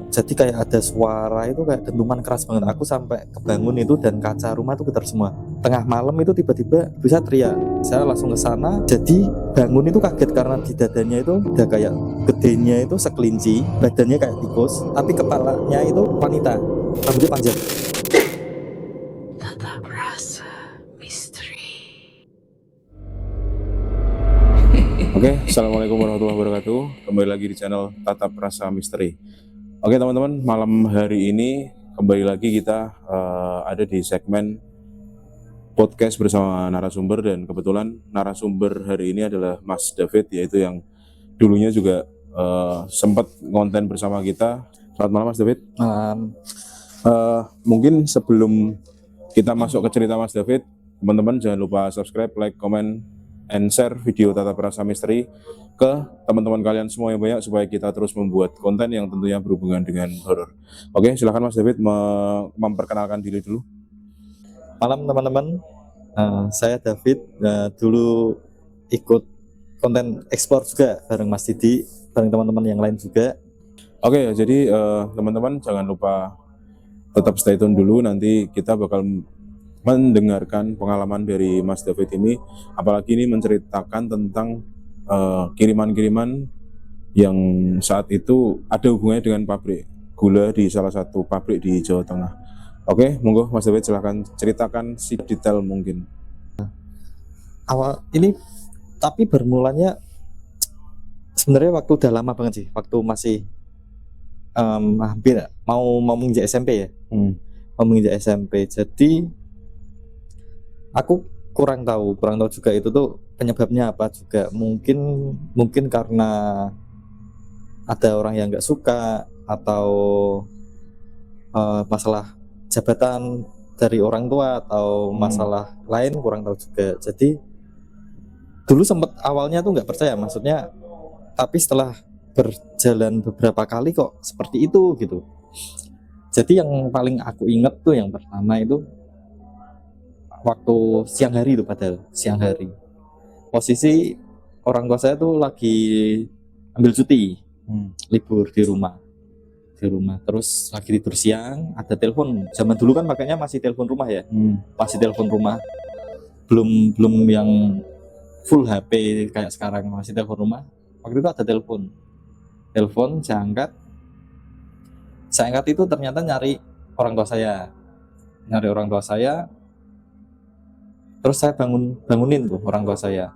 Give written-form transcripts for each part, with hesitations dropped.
Jadi kayak ada suara itu kayak dentuman keras banget. Aku sampai kebangun itu dan kaca rumah itu getar semua. Tengah malam itu tiba-tiba bisa teriak. Saya langsung ke sana. Jadi bangun itu kaget karena di dadanya itu udah kayak gedenya itu sekelinci, badannya kayak tikus, tapi kepalanya itu wanita, rambutnya panjang. Tatap Rasa Misteri. Oke, assalamualaikum warahmatullahi wabarakatuh. Kembali lagi di channel Tatap Rasa Misteri. Oke teman-teman, malam hari ini kembali lagi kita ada di segmen podcast bersama narasumber, dan kebetulan narasumber hari ini adalah Mas David, yaitu yang dulunya juga sempat ngonten bersama kita. Selamat malam Mas David. Mungkin sebelum kita masuk ke cerita Mas David, teman-teman jangan lupa subscribe, like, comment, and share video Tatap Rasa Misteri ke teman-teman kalian semua yang banyak, supaya kita terus membuat konten yang tentunya berhubungan dengan horor. Oke, silakan Mas David memperkenalkan diri dulu. Malam teman-teman, saya David. Dulu ikut konten ekspor juga bareng Mas Didi, bareng teman-teman yang lain juga. Oke, jadi teman-teman jangan lupa tetap stay tune dulu, nanti kita bakal mendengarkan pengalaman dari Mas David ini, apalagi ini menceritakan tentang kiriman-kiriman yang saat itu ada hubungannya dengan pabrik gula di salah satu pabrik di Jawa Tengah. Oke, monggo Mas David silahkan ceritakan si detail mungkin. Awal ini tapi bermulanya sebenarnya waktu udah lama banget sih, waktu masih hampir mau menginjak SMP ya. Mau menginjak SMP. Jadi aku kurang tahu juga itu tuh penyebabnya apa juga. Mungkin karena ada orang yang nggak suka, atau masalah jabatan dari orang tua, atau masalah lain, kurang tahu juga. Jadi dulu sempat awalnya tuh nggak percaya, maksudnya, tapi setelah berjalan beberapa kali kok seperti itu gitu. Jadi yang paling aku inget tuh yang pertama itu waktu siang hari, itu padahal siang hari, posisi orang tua saya tuh lagi ambil cuti, libur di rumah, terus lagi tidur siang, ada telepon. Zaman dulu kan makanya masih telepon rumah ya, masih telepon rumah, belum yang full HP kayak sekarang, masih telepon rumah. Waktu itu ada telepon, saya angkat itu ternyata nyari orang tua saya. Terus saya bangunin tuh orang tua saya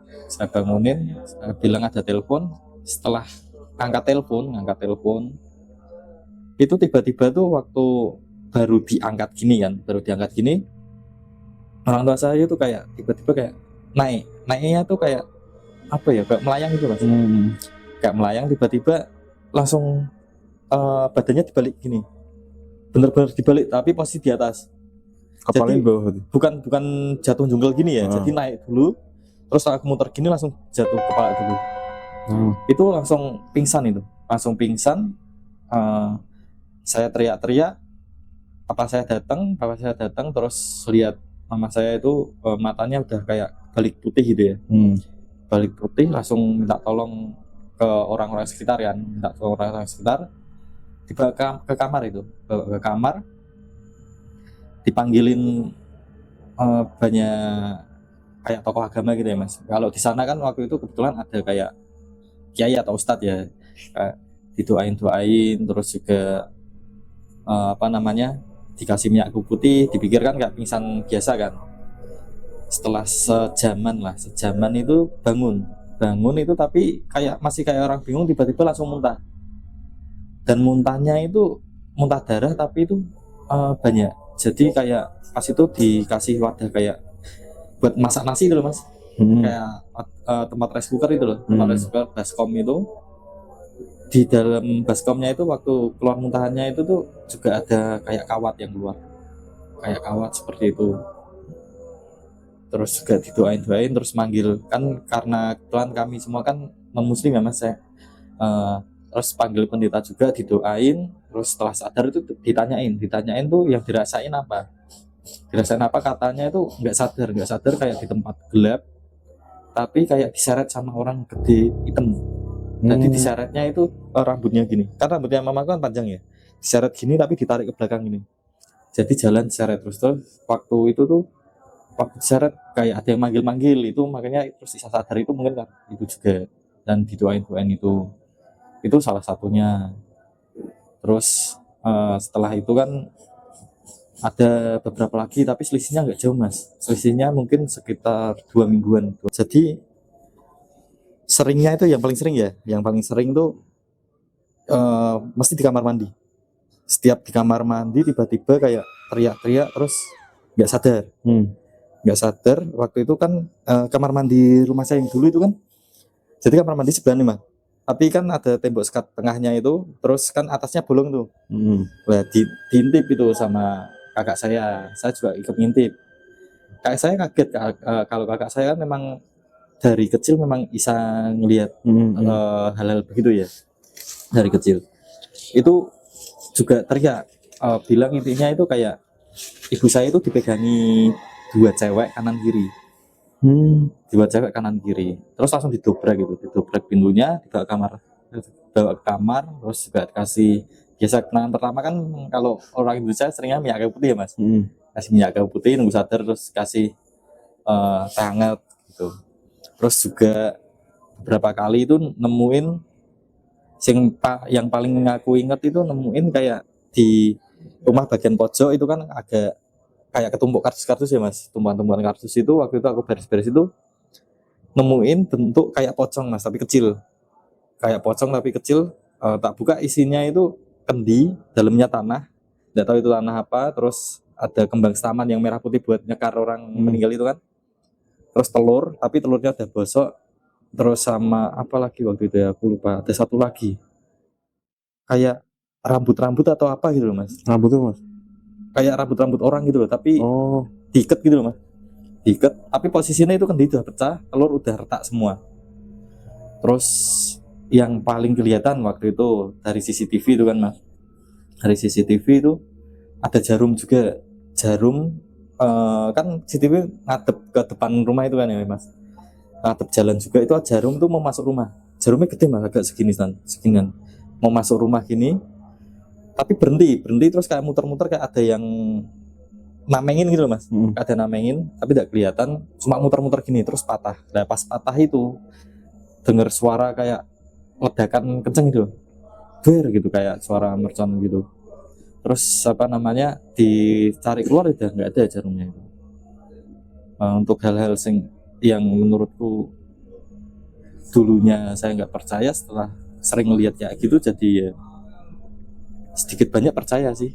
bangunin, saya bilang ada telepon. Setelah ngangkat telepon, itu tiba-tiba tuh waktu baru diangkat gini, orang tua saya tuh kayak tiba-tiba kayak naiknya tuh kayak apa ya, kayak melayang gitu Mas. Kayak melayang, tiba-tiba langsung badannya dibalik gini, bener-bener dibalik, tapi posisi di atas. Kepalanya Jadi bawah. bukan jatuh jungkel gini ya. Jadi naik dulu, terus aku muter gini langsung jatuh kepala dulu. Itu langsung pingsan. Saya teriak-teriak, papa saya datang, terus lihat mama saya itu matanya udah kayak balik putih gitu ya. Balik putih, langsung minta tolong ke orang-orang sekitar kan, dibawa ke kamar itu, dipanggilin banyak kayak tokoh agama gitu ya Mas. Kalau di sana kan waktu itu kebetulan ada kayak kiai atau ustadz ya, didoain, terus juga dikasih minyak kuku putih, dipikirkan kayak pingsan biasa kan. Setelah sejaman itu bangun itu, tapi masih kayak orang bingung, tiba-tiba langsung muntah. Dan muntahnya itu muntah darah, tapi itu banyak. Jadi kayak pas itu dikasih wadah kayak buat masak nasi itu loh Mas. Kayak tempat rice cooker itu loh, tempat rice cooker baskom itu. Di dalam baskomnya itu waktu keluar muntahannya itu tuh juga ada kayak kawat yang keluar, kayak kawat seperti itu. Terus juga didoain, terus manggil kan, karena kebetulan kami semua kan non muslim ya Mas ya. Terus panggil pendeta juga, didoain. Terus setelah sadar itu ditanyain tuh yang dirasain apa, katanya itu nggak sadar, kayak di tempat gelap tapi kayak diseret sama orang gede hitam. Jadi disyaratnya itu rambutnya gini. Kan rambutnya mamaku kan panjang ya. Disyarat gini tapi ditarik ke belakang gini. Jadi jalan disyarat terus waktu itu tuh waktu disyarat kayak ada yang manggil-manggil itu makanya terus Isa sadar itu mungkin kan itu juga dan didoain itu salah satunya. Terus setelah itu kan ada beberapa lagi tapi selisihnya nggak jauh mas, selisihnya mungkin sekitar 2 mingguan. Jadi seringnya itu yang paling sering tuh mesti di kamar mandi. Setiap di kamar mandi tiba-tiba kayak teriak-teriak terus nggak sadar. Nggak sadar waktu itu kan kamar mandi rumah saya yang dulu itu kan, jadi kamar mandi sebelah nih mas, tapi kan ada tembok sekat tengahnya itu, terus kan atasnya bolong tuh. Nah, diintip itu sama kakak saya juga ikut ngintip. Kakak saya kaget kalau kakak saya kan memang dari kecil memang bisa ngelihat hal-hal begitu ya dari kecil. Itu juga teriak bilang intinya itu kayak ibu saya itu dipegangi dua cewek kanan kiri. Dua cewek kanan kiri terus langsung didobrak pintunya, dibawa ke kamar terus juga dikasih biasa kenangan pertama kan kalau orang Indonesia seringnya minyak kayu putih ya mas. Kasih minyak kayu putih nunggu sadar terus kasih teh hangat gitu. Terus juga beberapa kali itu nemuin yang paling aku inget itu nemuin kayak di rumah bagian pojok itu kan agak kayak ketumpuk kartus-kartus ya mas, tumpukan-tumpukan kartus itu waktu itu aku beres-beres itu nemuin bentuk kayak pocong mas tapi kecil, tak buka isinya itu kendi, dalamnya tanah, nggak tahu itu tanah apa, terus ada kembang setaman yang merah putih buat nyekar orang meninggal itu kan, terus telur tapi telurnya udah bosok, terus sama apa lagi waktu itu ya aku lupa, ada satu lagi kayak rambut atau apa gitu loh mas, kayak rambut orang gitu loh tapi diikat gitu loh mas, diikat tapi posisinya itu kendi udah pecah, telur udah retak semua. Terus yang paling kelihatan waktu itu dari CCTV itu kan mas, dari CCTV itu ada jarum juga, kan CCTV ngadep ke depan rumah itu kan ya mas, ngadep jalan juga, itu jarum tuh mau masuk rumah, jarumnya gede mas, agak seginian mau masuk rumah gini tapi berhenti terus kayak muter-muter kayak ada yang namengin gitu loh mas, ada namengin tapi tidak kelihatan, cuma muter-muter gini terus patah. Nah pas patah itu dengar suara kayak ledakan kenceng gitu, ber gitu kayak suara mercon gitu. Terus apa namanya dicari keluar udah nggak ada jarumnya itu. Untuk hal-hal yang menurutku dulunya saya nggak percaya, setelah sering lihat kayak gitu jadi ya sedikit banyak percaya sih.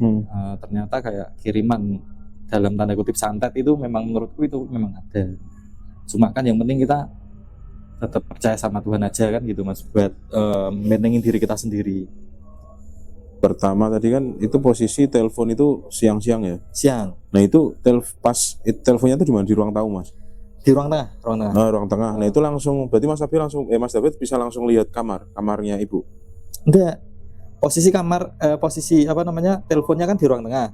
Ternyata kayak kiriman dalam tanda kutip santet itu memang menurutku itu memang ada. Cuma kan yang penting kita tetap percaya sama Tuhan aja kan gitu mas, buat menengin diri kita sendiri. Pertama tadi kan itu posisi telepon itu siang-siang ya? Siang. Nah itu teleponnya itu di mana? Di ruang tamu mas? Di ruang tengah. Nah ruang tengah. Nah itu langsung berarti Mas David bisa langsung lihat kamarnya ibu? Enggak. Posisi apa namanya teleponnya kan di ruang tengah.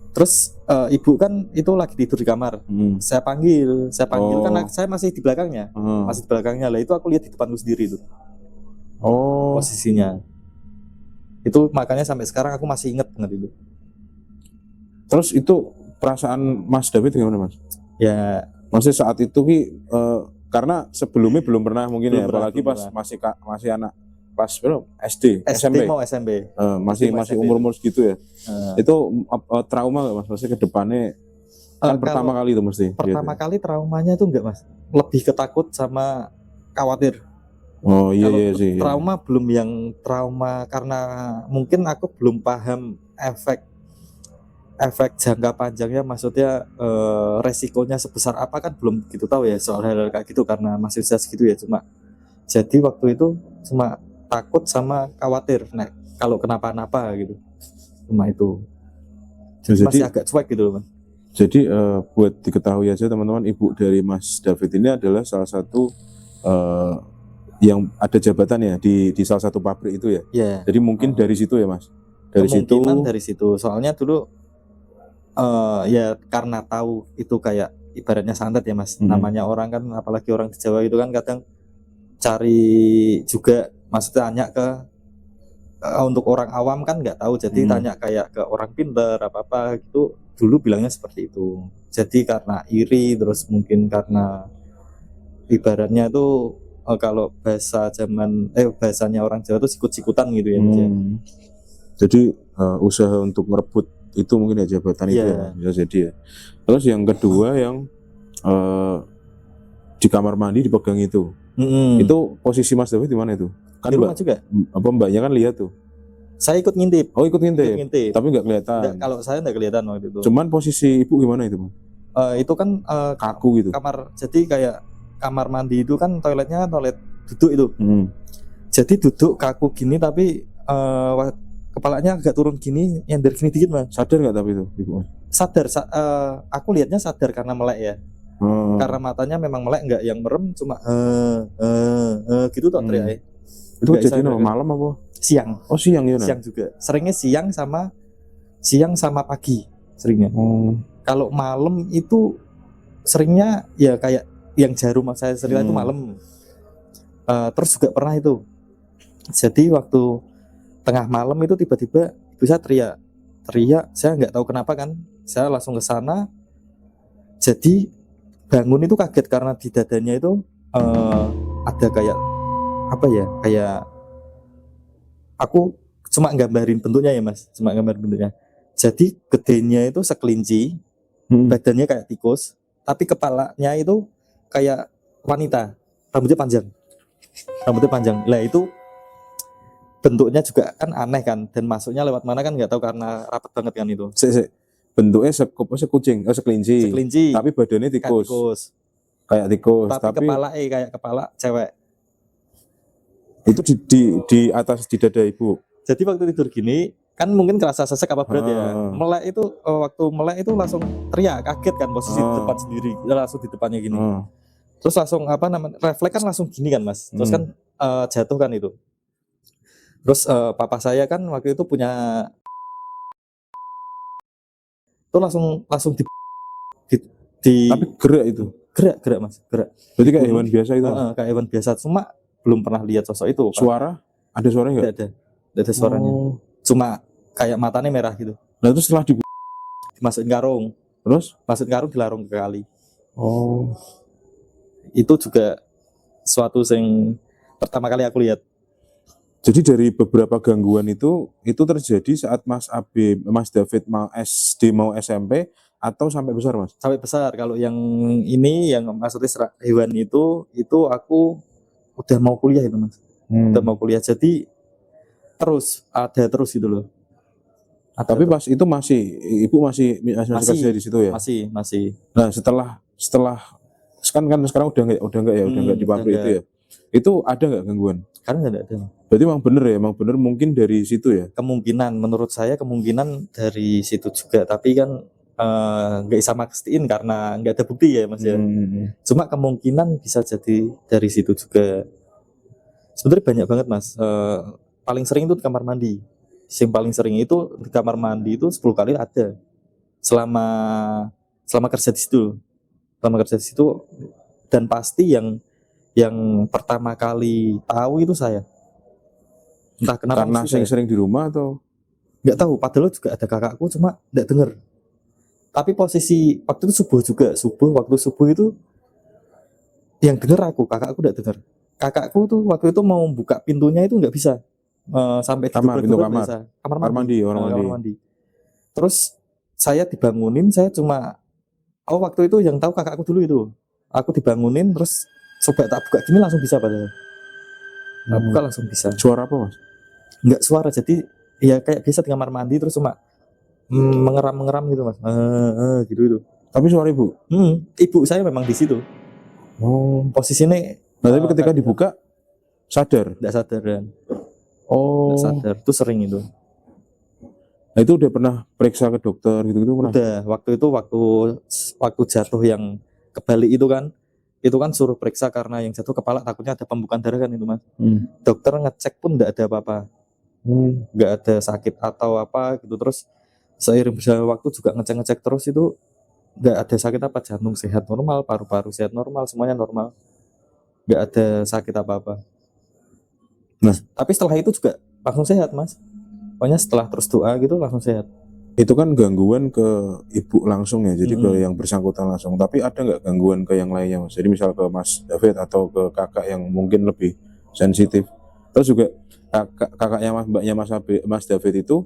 Terus ibu kan itu lagi tidur di kamar. Saya panggil karena saya masih di belakangnya, lah itu aku lihat di depanku sendiri itu. Posisinya. Itu makanya sampai sekarang aku masih ingat banget itu. Terus itu perasaan Mas David gimana mas? Ya masih saat itu karena sebelumnya belum pernah mungkin belum ya, apalagi pas masih anak pas berapa? SD mau SMP. Masih umur segitu ya. Itu trauma nggak mas? Maksudnya ke depannya kan pertama kali itu mesti. Pertama kali traumanya itu enggak mas, lebih ketakut sama khawatir. Iya sih. Trauma belum yang trauma karena mungkin aku belum paham efek jangka panjangnya, maksudnya resikonya sebesar apa kan belum gitu tahu ya soal hal kayak gitu karena masih usia segitu ya. Cuma jadi waktu itu cuma takut sama khawatir kalau kenapa-napa gitu, cuma itu. Jadi, masih agak cuek gitu loh mas. Jadi buat diketahui aja teman-teman, ibu dari Mas David ini adalah salah satu yang ada jabatan ya di salah satu pabrik itu ya. Yeah. Jadi mungkin dari situ ya mas. Dari situ. Soalnya dulu ya karena tahu itu kayak ibaratnya santet ya mas. Namanya orang kan, apalagi orang di Jawa itu kan kadang cari juga, maksudnya tanya ke untuk orang awam kan nggak tahu, jadi tanya kayak ke orang pinter apa gitu, dulu bilangnya seperti itu. Jadi karena iri, terus mungkin karena ibaratnya itu kalau bahasanya orang Jawa itu sikut-sikutan gitu ya Mas ya. Jadi usaha untuk merebut itu mungkin ya, jabatan itu Iya. ya, bisa jadi ya. Terus yang kedua yang di kamar mandi dipegang itu posisi Mas David di mana itu? Kan Di rumah juga mbaknya kan lihat tuh. saya ikut ngintip. Oh, ikut ngintip. Ngintip. Tapi nggak kelihatan. Kalau saya nggak kelihatan waktu itu. Cuman posisi ibu gimana itu, Bang? Itu kan Kaku gitu. kamar, jadi kayak kamar mandi itu kan toiletnya toilet duduk itu. Jadi duduk kaku gini, tapi kepalanya agak turun gini, nyender gini dikit Mas. Sadar nggak tapi itu ibu? Sadar. Aku lihatnya sadar karena melek ya. Karena matanya memang melek, nggak yang merem, cuma gitu tuh teriak. Itu kejadian malam apa? Siang. Oh, siang ya. Siang juga. Seringnya siang sama pagi seringnya. Kalau malam itu seringnya ya kayak yang jarum saya cerita itu malam. Terus juga pernah itu. Jadi waktu tengah malam itu tiba-tiba bisa teriak. Saya nggak tahu kenapa kan. Saya langsung ke sana. Jadi bangun itu kaget karena di dadanya itu ada kayak apa ya? Kayak aku cuma gambarin bentuknya ya Mas, cuma gambarin bentuknya. Jadi gedenya itu sekelinci, badannya kayak tikus, tapi kepalanya itu kayak wanita, rambutnya panjang. Lah itu bentuknya juga kan aneh kan, dan masuknya lewat mana kan nggak tahu karena rapat banget kan itu. Bentuknya sekelinci, tapi badannya tikus. Kayak tikus, tapi kayak kepala cewek. Itu di atas di dada ibu. Jadi waktu tidur gini kan mungkin kerasa sesek apa berat ya. Melek itu waktu melek itu langsung teriak, kaget kan, posisi di depan sendiri, langsung di depannya gini. Terus langsung refleks kan langsung gini kan Mas. Terus kan jatuh kan itu. Terus papa saya kan waktu itu punya itu langsung di tapi gerak itu. Gerak Mas, gerak. Berarti kayak hewan biasa itu. Kayak hewan biasa, cuma belum pernah lihat sosok itu. Suara? Ada suaranya nggak? Tidak ada suaranya. Cuma kayak matanya merah gitu. Nah, itu setelah dimasukin karung. Terus? Masukin karung, dilarung ke kali. Oh. Itu juga suatu yang pertama kali aku lihat. Jadi dari beberapa gangguan itu terjadi saat Mas David mau SD mau SMP atau sampai besar Mas? Sampai besar. Kalau yang ini yang maksudnya hewan itu aku udah mau kuliah itu Mas. Udah mau kuliah, jadi ada terus gitu loh. Tapi pas itu ibu masih kerja di situ ya? Masih. Nah, setelah kan sekarang udah enggak di pabrik itu ya. Itu ada nggak gangguan? Karena nggak ada. Berarti emang bener mungkin dari situ ya? Kemungkinan, menurut saya kemungkinan dari situ juga, tapi kan nggak bisa makstiin karena nggak ada bukti ya Mas ya. Cuma kemungkinan bisa jadi dari situ juga. Sebenarnya banyak banget Mas. Paling sering itu di kamar mandi. Yang paling sering itu di kamar mandi itu 10 kali ada. Selama kerja di situ. Dan pasti yang pertama kali tahu itu saya. Entah kenapa. Karena sering di rumah atau? Nggak tahu. Padahal juga ada kakakku, cuma nggak dengar. Tapi posisi waktu itu waktu subuh itu yang dengar aku, kakakku nggak dengar. Kakakku tuh waktu itu mau buka pintunya itu nggak bisa. Sampai pintu kamar. Kamar mandi. Terus saya dibangunin, saya cuma waktu itu yang tahu kakakku dulu itu. Aku dibangunin terus coba tak buka gini langsung bisa padahal. Buka langsung bisa. Suara apa Mas? Enggak suara, jadi ya kayak biasa di kamar mandi terus cuma mengeram gitu Mas. Gitu itu. Tapi suara ibu? Ibu saya memang di situ. Posisinya. Nah, tapi ketika dibuka sadar? Enggak sadar kan. Oh. Enggak sadar, itu sering itu. Nah, itu udah pernah periksa ke dokter gitu pernah? Udah, waktu jatuh yang kebalik itu kan suruh periksa karena yang jatuh kepala takutnya ada pembukaan darah kan itu Mas. Dokter ngecek pun enggak ada apa-apa. Enggak ada sakit atau apa gitu. Terus seiring berjalan waktu juga ngecek terus itu enggak ada sakit apa, jantung sehat normal, paru-paru sehat normal, semuanya normal. nggak ada sakit apa-apa. Nah. Tapi setelah itu juga langsung sehat mas. Pokoknya setelah terus doa gitu langsung sehat. Itu kan gangguan ke ibu langsung ya, jadi ke yang bersangkutan langsung. Tapi ada nggak gangguan ke yang lainnya mas? Jadi misal ke Mas David atau ke kakak yang mungkin lebih sensitif. Terus juga kakaknya mbaknya Mas David itu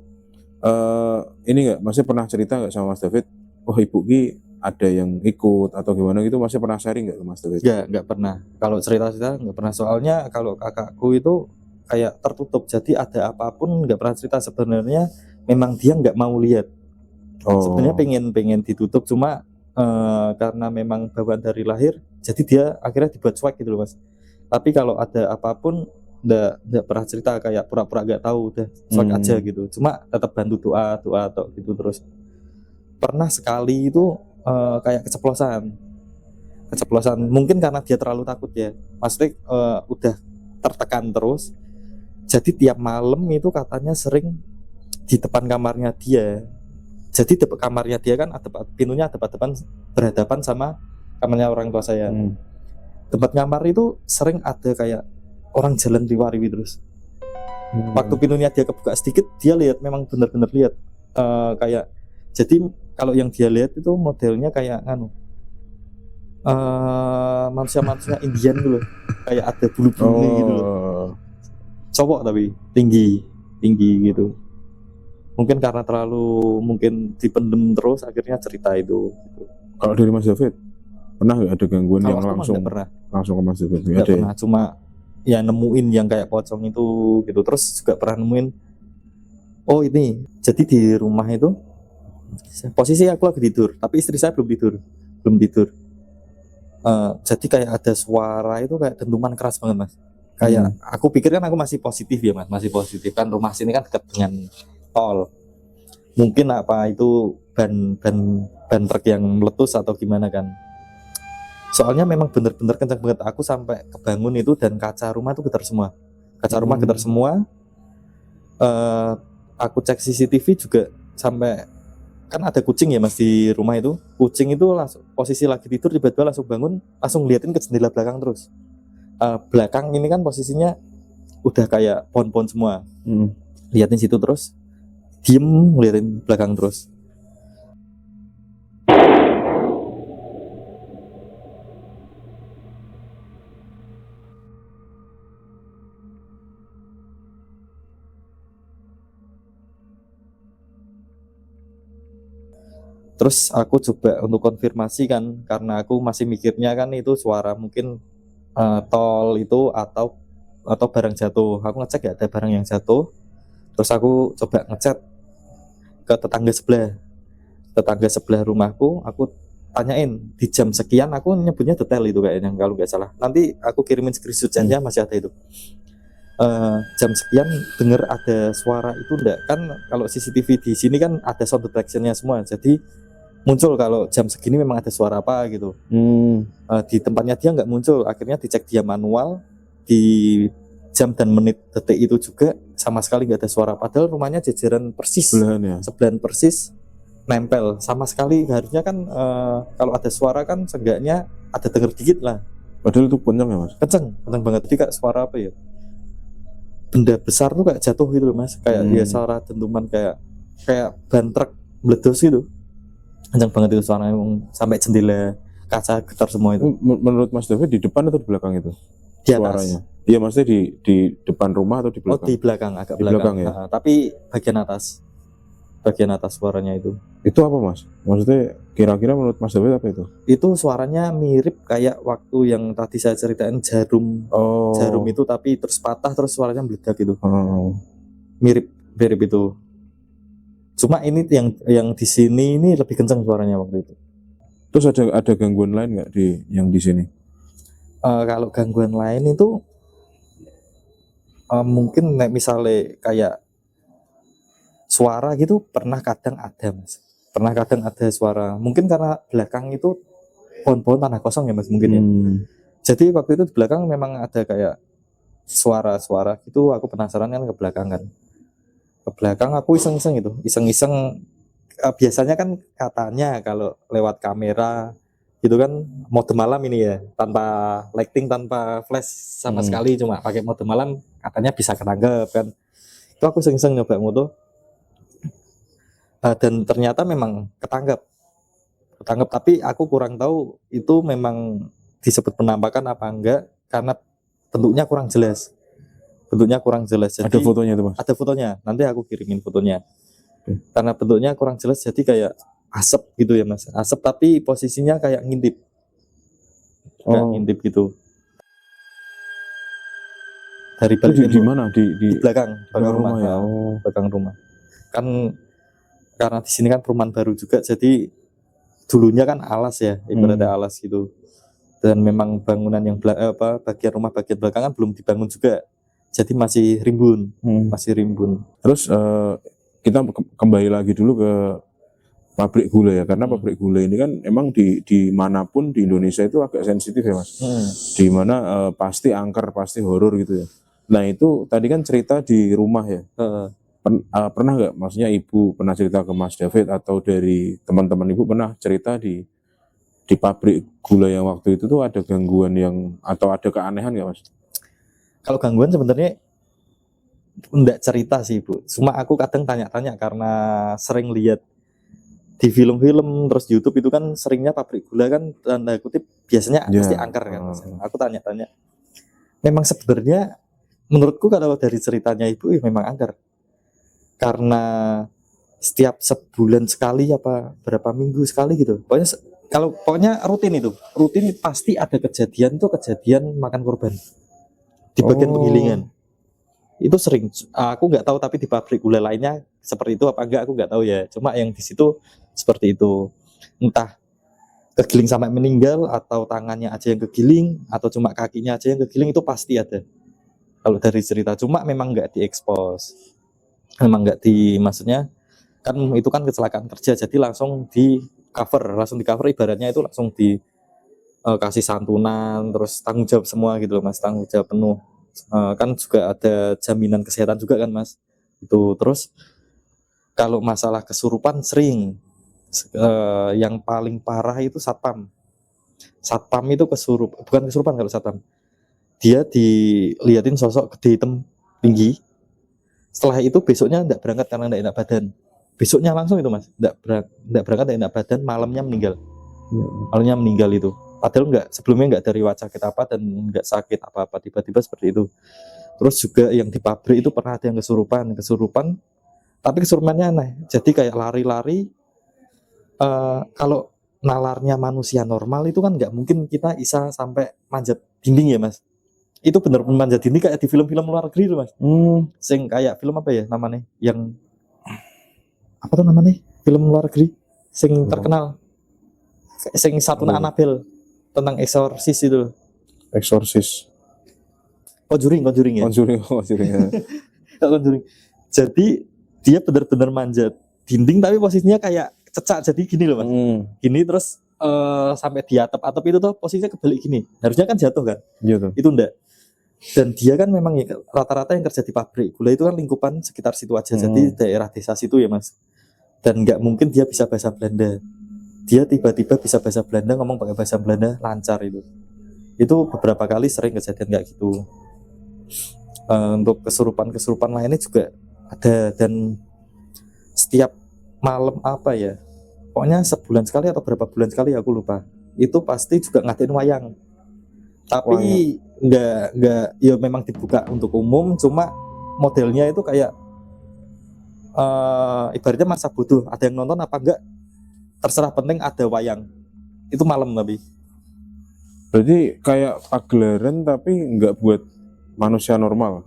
ini nggak, masih pernah cerita nggak sama Mas David? Oh ibu Ki ada yang ikut atau gimana gitu, masih pernah sharing nggak ke Mas David? Nggak pernah. Kalau cerita-cerita nggak pernah. Soalnya kalau kakakku itu kayak tertutup, jadi ada apapun nggak pernah cerita. Sebenarnya memang dia nggak mau lihat. Sebenarnya pengen ditutup, cuma karena memang bawaan dari lahir, jadi dia akhirnya dibuat cuek gitu loh mas. Tapi kalau ada apapun nggak pernah cerita, kayak pura-pura nggak tahu, udah cuek aja gitu. Cuma tetap bantu doa atau gitu terus. Pernah sekali itu kayak keceplosan, mungkin karena dia terlalu takut ya. Maksudnya udah tertekan terus. Jadi tiap malam itu katanya sering di depan kamarnya dia. Jadi kamarnya dia kan pintunya berhadapan sama kamarnya orang tua saya. Tempat kamar itu sering ada kayak orang jalan riwa-riwi terus. Waktu pintunya dia kebuka sedikit, dia lihat, memang benar-benar lihat kayak. Jadi kalau yang dia lihat itu modelnya kayak manusia-manusia Indian gitu loh. Kayak ada bulu-bulu gitu loh. Cowok tapi tinggi gitu. Mungkin karena terlalu dipendem terus, akhirnya cerita itu. Kalau dari Mas David pernah nggak ada gangguan Kalau yang langsung ke Mas David? Nggak pernah, cuma ya nemuin yang kayak pocong itu gitu. Terus juga pernah nemuin, oh ini jadi di rumah itu posisi aku lagi tidur, tapi istri saya belum tidur. Jadi kayak ada suara itu kayak dentuman keras banget mas. Kayak aku pikir kan aku masih positif ya mas, masih positif kan, rumah sini kan dekat dengan tol. Mungkin apa itu ban truk yang meletus atau gimana kan. Soalnya memang bener-bener kencang banget, aku sampai kebangun itu dan kaca rumah itu getar semua. Rumah getar semua. Aku cek CCTV juga sampai, kan ada kucing ya mas di rumah itu. Kucing itu langsung posisi lagi tidur, tiba-tiba langsung bangun, langsung ngeliatin ke jendela belakang terus. Belakang ini kan posisinya udah kayak pohon-pohon semua. Liatin situ terus, diem ngeliatin belakang terus. Terus aku coba untuk konfirmasi kan, karena aku masih mikirnya kan itu suara mungkin tol itu atau barang jatuh. Aku ngecek ya ada barang yang jatuh. Terus aku coba ngechat ke tetangga sebelah rumahku. Aku tanyain di jam sekian, aku nyebutnya detail itu kayaknya kalau nggak salah. Nanti aku kirimin screenshotnya, masih ada itu. Jam sekian dengar ada suara itu enggak, kan kalau CCTV di sini kan ada sound detection-nya semua. Jadi muncul kalau jam segini memang ada suara apa gitu. Di tempatnya dia nggak muncul, akhirnya dicek dia manual, di jam dan menit detik itu juga sama sekali nggak ada suara, padahal rumahnya jajaran persis, sebelahan persis, nempel sama sekali. Harusnya kan kalau ada suara kan seenggaknya ada denger dikit lah, padahal itu kencang ya mas? Kencang banget. Jadi kayak suara apa ya, benda besar tuh kayak jatuh gitu loh mas, kayak dia suara dentuman kayak ban truk meledos gitu. Kencang banget itu suaranya, sampai jendela kaca getar semua itu. Menurut Mas David di depan atau di belakang itu? Di suaranya? Iya maksudnya di depan rumah atau di belakang? Oh di belakang, agak di belakang ya? Tapi bagian atas suaranya itu. Itu apa mas? Maksudnya kira-kira menurut Mas David apa itu? Itu suaranya mirip kayak waktu yang tadi saya ceritain jarum itu, tapi terus patah terus suaranya meledak gitu. Mirip itu. Cuma ini yang di sini ini lebih kencang suaranya waktu itu. Terus ada gangguan lain nggak yang di sini? Kalau gangguan lain itu mungkin misalnya kayak suara gitu pernah kadang ada mas. Pernah kadang ada suara. Mungkin karena belakang itu pohon-pohon tanah kosong ya mas mungkin ya. Jadi waktu itu di belakang memang ada kayak suara-suara gitu. Aku penasaran kan ke belakang kan. Ke belakang aku iseng-iseng biasanya kan katanya kalau lewat kamera itu kan mode malam ini ya, tanpa lighting, tanpa flash sama sekali, cuma pakai mode malam, katanya bisa ketangkep kan. Itu aku iseng-iseng nyoba moto, dan ternyata memang ketangkep, tapi aku kurang tahu itu memang disebut penampakan apa enggak, karena bentuknya kurang jelas. Jadi, Ada fotonya tuh Mas? ada fotonya, nanti aku kirimin fotonya. Karena bentuknya kurang jelas, jadi kayak asap gitu ya Mas, asap tapi posisinya kayak ngintip, ngintip gitu. Dari Itu balik di mana? di belakang rumah ya. belakang rumah. Kan karena di sini kan perumahan baru juga, jadi dulunya kan alas ya, ibaratnya alas gitu. Dan memang bangunan yang bagian rumah bagian belakang kan belum dibangun juga, jadi masih rimbun. Terus kita kembali lagi dulu ke pabrik gula ya, karena pabrik gula ini kan emang di manapun di Indonesia itu agak sensitif ya Mas. Di mana pasti angker, pasti horor gitu ya. Nah itu tadi kan cerita di rumah ya. Pernah nggak, maksudnya Ibu pernah cerita ke Mas David atau dari teman-teman Ibu pernah cerita di pabrik gula yang waktu itu tuh ada gangguan yang atau ada keanehan nggak Mas? Kalau gangguan sebenarnya enggak cerita sih Bu, cuma aku kadang tanya-tanya karena sering lihat di film-film terus di YouTube itu kan seringnya pabrik gula kan tanda kutip biasanya pasti angker kan. Aku tanya-tanya, memang sebenarnya menurutku kalau dari ceritanya Ibu memang angker, karena setiap sebulan sekali apa berapa minggu sekali gitu, pokoknya rutin pasti ada kejadian makan korban di bagian penggilingan. Itu sering, aku nggak tahu, tapi di pabrik gula lainnya seperti itu apa enggak aku nggak tahu ya, cuma yang di situ seperti itu. Entah kegiling sampai meninggal, atau tangannya aja yang kegiling, atau cuma kakinya aja yang kegiling, itu pasti ada kalau dari cerita. Cuma memang nggak diekspos, maksudnya kan itu kan kecelakaan kerja, jadi langsung di cover, ibaratnya itu langsung di kasih santunan, terus tanggung jawab semua gitu loh Mas, tanggung jawab penuh. Kan juga ada jaminan kesehatan juga kan Mas itu. Terus kalau masalah kesurupan sering, yang paling parah itu satpam itu bukan kesurupan. Kalau satpam, dia diliatin sosok gede hitam tinggi, setelah itu besoknya enggak berangkat karena enggak enak badan, besoknya langsung itu Mas enggak berangkat, enggak enak badan, malamnya meninggal itu. Padahal sebelumnya enggak ada riwayat sakit apa dan enggak sakit apa-apa, tiba-tiba seperti itu. Terus juga yang di pabrik itu pernah ada yang kesurupan, tapi kesurupannya aneh, jadi kayak lari-lari. Kalau nalarnya manusia normal itu kan nggak mungkin kita bisa sampai manjat dinding ya Mas. Itu bener-bener manjat dinding kayak di film-film luar negeri itu Mas. Sing kayak film apa ya namanya, yang apa tuh namanya, film luar negeri sing terkenal, sing satu Annabelle, tentang eksorsis itu. Conjuring ya. Conjuring. Jadi dia benar-benar manjat dinding, tapi posisinya kayak cecak, jadi gini loh Mas. Gini terus sampai di atap itu tuh posisinya kebalik gini. Harusnya kan jatuh kan. Iya. Itu enggak. Dan dia kan memang rata-rata yang kerja di pabrik gula itu kan lingkupan sekitar situ aja. Jadi daerah desa situ ya Mas. Dan nggak mungkin dia bisa bahasa Belanda. Dia tiba-tiba bisa bahasa Belanda, ngomong pakai bahasa Belanda lancar itu. Itu beberapa kali sering kejadian kayak gitu. Untuk kesurupan lainnya juga ada, dan setiap malam apa ya, pokoknya sebulan sekali atau berapa bulan sekali aku lupa, itu pasti juga ngadain wayang. Tapi nggak ya memang dibuka untuk umum, cuma modelnya itu kayak ibaratnya masa bodoh, ada yang nonton apa enggak terserah, penting ada wayang. Itu malam tapi. Berarti kayak pagelaran tapi nggak buat manusia normal.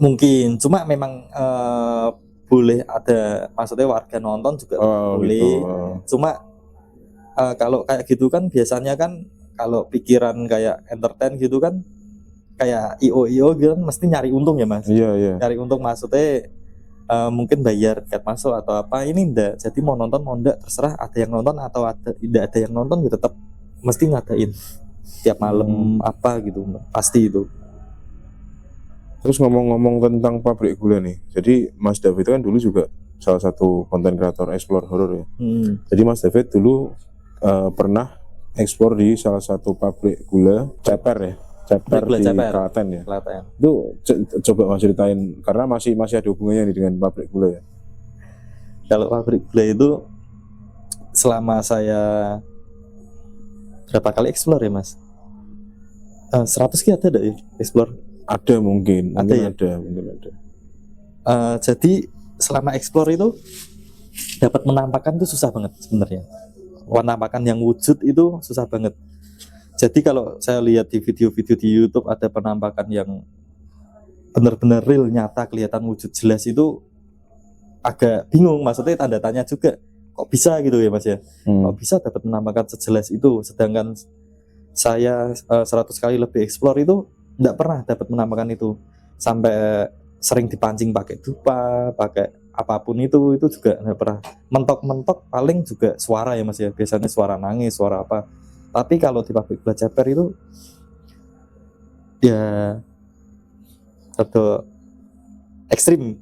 Mungkin, cuma memang boleh ada, maksudnya warga nonton juga boleh. Gitu. Cuma kalau kayak gitu kan biasanya kan kalau pikiran kayak entertain gitu kan, kayak IO gitu kan mesti nyari untung ya Mas. Iya. Nyari untung, maksudnya mungkin bayar tiket masuk atau apa. Ini enggak, jadi mau nonton mau enggak terserah, ada yang nonton atau tidak ada yang nonton gitu, tetap mesti ngadain tiap malam apa gitu, pasti itu. Terus ngomong-ngomong tentang pabrik gula nih, jadi Mas David kan dulu juga salah satu konten kreator explore horror ya. Jadi Mas David dulu pernah eksplor di salah satu pabrik gula Ceper ya, Ceper Gula di Ceper. Klaten ya. Klaten. Itu coba Mas ceritain karena masih ada hubungannya nih dengan pabrik gula ya. Kalau pabrik gula itu selama saya berapa kali explore ya Mas? 100 kali ada ya explore? Ada mungkin ya? mungkin ada. Jadi selama explore itu dapat menampakkan itu susah banget sebenarnya. Penampakan yang wujud itu susah banget. Jadi kalau saya lihat di video-video di YouTube ada penampakan yang benar-benar real, nyata, kelihatan wujud jelas itu agak bingung, maksudnya tanda tanya juga. Kok bisa gitu ya Mas ya? Kok bisa dapat penampakan sejelas itu, sedangkan saya 100 kali lebih explore itu tidak pernah dapat penampakan itu. Sampai sering dipancing pakai dupa, pakai apapun itu juga nggak pernah. Mentok-mentok paling juga suara ya Mas ya, biasanya suara nangis, suara apa. Tapi kalau di pabrik gula Ceper itu ya atau ekstrim,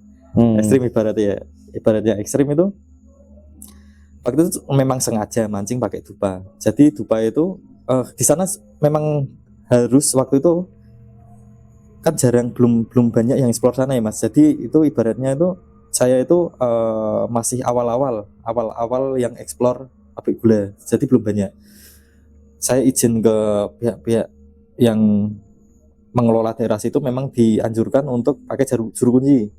ekstrim ibaratnya ekstrim itu. Waktu itu memang sengaja mancing pakai dupa. Jadi dupa itu di sana memang harus waktu itu kan jarang, belum banyak yang explore sana ya Mas. Jadi itu ibaratnya itu saya itu masih awal-awal yang explore pabrik gula. Jadi belum banyak. Saya izin ke pihak-pihak yang mengelola daerah situ memang dianjurkan untuk pakai juru kunci.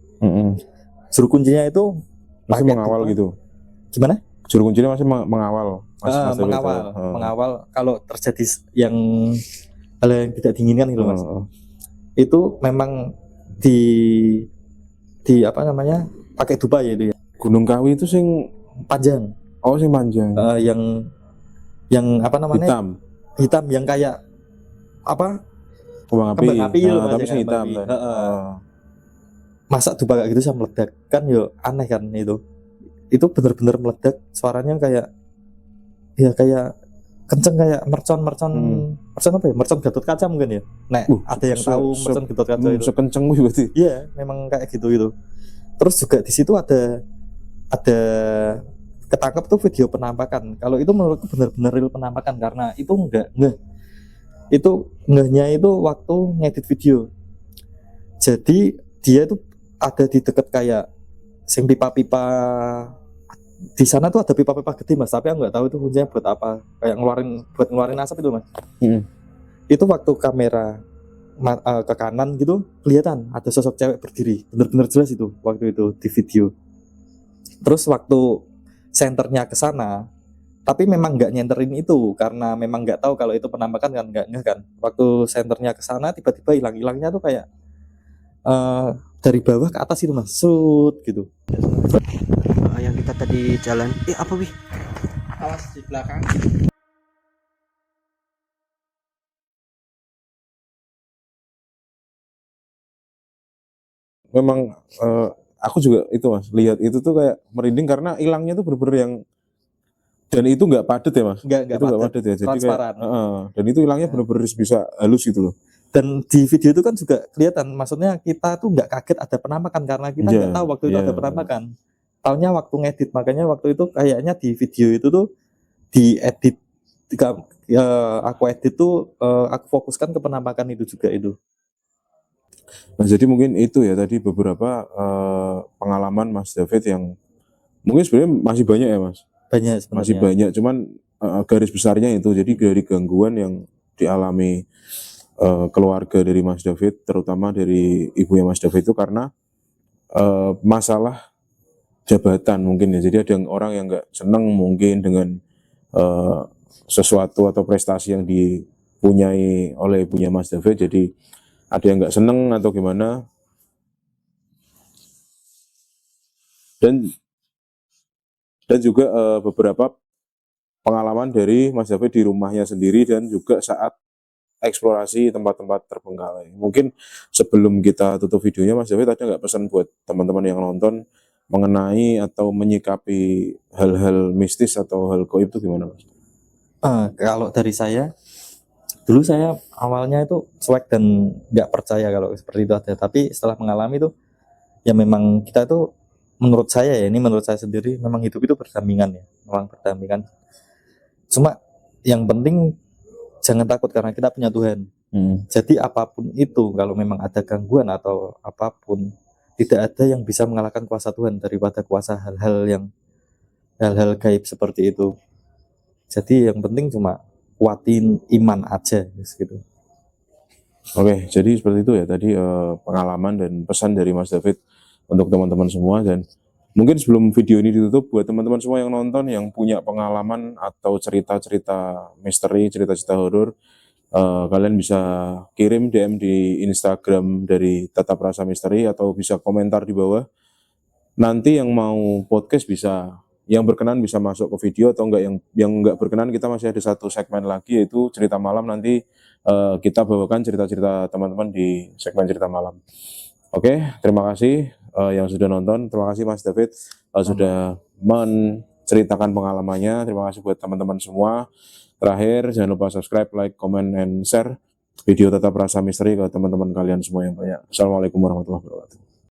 Juru kuncinya itu masih mengawal dupa. Gitu. Gimana? Juru kuncinya masih mengawal. Mengawal kalau terjadi yang hal yang tidak diinginkan gitu Mas. Itu memang di apa namanya, pakai dupa ya itu ya. Gunung Kawi itu sing panjang. Oh, sing panjang. Yang apa namanya? Hitam yang kayak apa? Kembang api. Tapi sing hitam. Masa dupa kayak gitu bisa meledak kan yo aneh kan itu. Itu benar-benar meledak, suaranya kayak ya kayak kenceng, kayak mercon apa ya? Mercon Gatot Kaca mungkin ya. Nah, ada yang tahu mercon Gatot Kaca itu. Sekenceng berarti. Iya, memang kayak gitu gitu. Terus juga di situ ada ketangkep tuh video penampakan. Kalau itu menurutku benar-benar real penampakan karena itu enggak ngeh. Itu ngehnya itu waktu ngedit video. Jadi dia itu ada di dekat kayak sing pipa-pipa. Di sana tuh ada pipa-pipa gede Mas, tapi aku nggak tahu itu fungsinya buat apa. Kayak ngeluarin asap itu Mas. Itu waktu kamera ke kanan gitu kelihatan ada sosok cewek berdiri, bener-bener jelas itu waktu itu di video. Terus waktu senternya ke sana, tapi memang nggak nyenterin itu karena memang nggak tahu kalau itu penampakan kan, nggak kan. Waktu senternya ke sana tiba-tiba hilangnya tuh kayak dari bawah ke atas itu Mas, shoot gitu. Yang kita tadi jalan, apa wih? Awas di belakang. Memang aku juga itu Mas, lihat itu tuh kayak merinding karena hilangnya tuh bener-bener yang, dan itu nggak padat ya Mas, nggak padat ya, jadi kayak dan itu hilangnya bener-bener bisa halus gitu loh. Dan di video itu kan juga kelihatan, maksudnya kita tuh nggak kaget ada penampakan karena kita nggak tahu waktu itu ada penampakan. Taunya waktu ngedit, makanya waktu itu kayaknya di video itu tuh diedit, aku edit tuh aku fokuskan ke penampakan itu juga itu. Nah jadi mungkin itu ya tadi beberapa pengalaman Mas David yang mungkin sebenarnya masih banyak ya Mas. Banyak sebenarnya. Masih banyak, cuman garis besarnya itu jadi dari gangguan yang dialami keluarga dari Mas David, terutama dari ibunya Mas David itu karena masalah jabatan mungkin ya. Jadi ada orang yang nggak seneng mungkin dengan sesuatu atau prestasi yang dipunyai oleh ibunya Mas David, jadi ada yang nggak seneng atau gimana. Dan juga beberapa pengalaman dari Mas David di rumahnya sendiri dan juga saat eksplorasi tempat-tempat terbengkalai. Mungkin sebelum kita tutup videonya, Mas David ada nggak pesan buat teman-teman yang nonton mengenai atau menyikapi hal-hal mistis atau hal gaib itu gimana Mas? Kalau dari saya, dulu saya awalnya itu cuek dan nggak percaya kalau seperti itu ada. Tapi setelah mengalami itu, ya memang kita itu, menurut saya ya, ini menurut saya sendiri, memang hidup itu berdampingan ya, memang berdampingan. Cuma yang penting jangan takut karena kita punya Tuhan. Jadi apapun itu, kalau memang ada gangguan atau apapun, tidak ada yang bisa mengalahkan kuasa Tuhan daripada kuasa hal-hal gaib seperti itu. Jadi yang penting cuma kuatin iman aja gitu. Oke, jadi seperti itu ya tadi pengalaman dan pesan dari Mas David untuk teman-teman semua. Dan mungkin sebelum video ini ditutup, buat teman-teman semua yang nonton yang punya pengalaman atau cerita-cerita misteri, cerita-cerita horor, kalian bisa kirim DM di Instagram dari Tetap Rasa Misteri atau bisa komentar di bawah. Nanti yang mau podcast bisa, yang berkenan bisa masuk ke video, atau enggak yang enggak berkenan, kita masih ada satu segmen lagi yaitu cerita malam. Nanti kita bawakan cerita-cerita teman-teman di segmen cerita malam. Oke, terima kasih yang sudah nonton. Terima kasih Mas David sudah menceritakan pengalamannya. Terima kasih buat teman-teman semua. Terakhir, jangan lupa subscribe, like, comment, and share video Tetap Rasa Misteri ke teman-teman kalian semua yang banyak. Assalamualaikum warahmatullahi wabarakatuh.